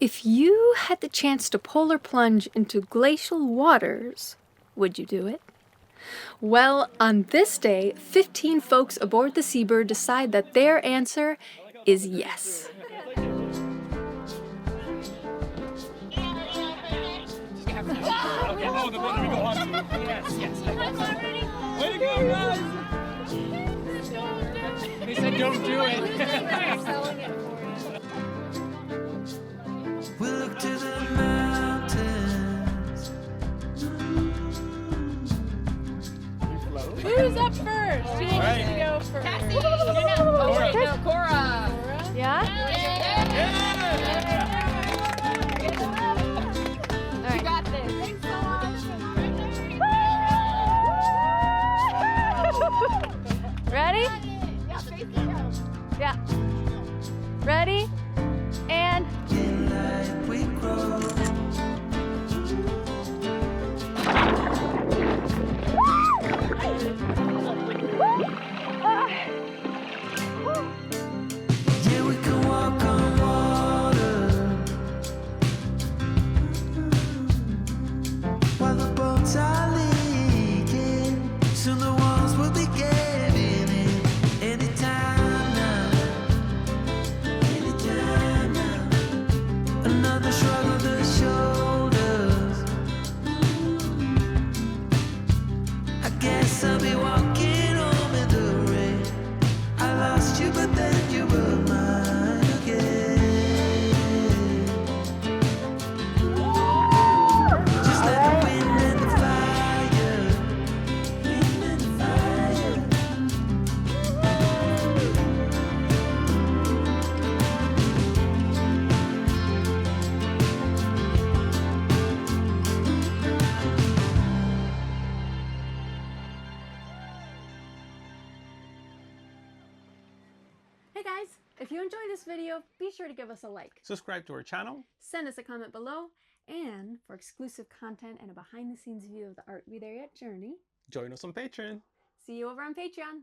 If you had the chance to polar plunge into glacial waters, would you do it? Well, on this day, 15 folks aboard the Seabird decide that their answer is yes. Oh, the one that we go on to. Yes, yes. Way to go, guys! They said don't do it. We look to the mountains. Who's up first? Who wants to go first? Cassie! Oh, wait, no, Cora! Yeah? You got this. Thanks so much. Ready? Yeah. Ready? And In life we grow. Yeah, we can walk on water while the boats are leaking. Soon the walls will be giving in. Anytime now, anytime now. Another shrug of the shoulders. I guess I'll be walking home in the rain. I lost you, but then you were mine again. Just like the wind and the fire, wind and the fire. Hey guys, if you enjoyed this video, be sure to give us a like, Subscribe to our channel. send us a comment below, and for exclusive content and a behind-the-scenes view of the Art Be There Yet journey, Join us on Patreon. see you over on Patreon.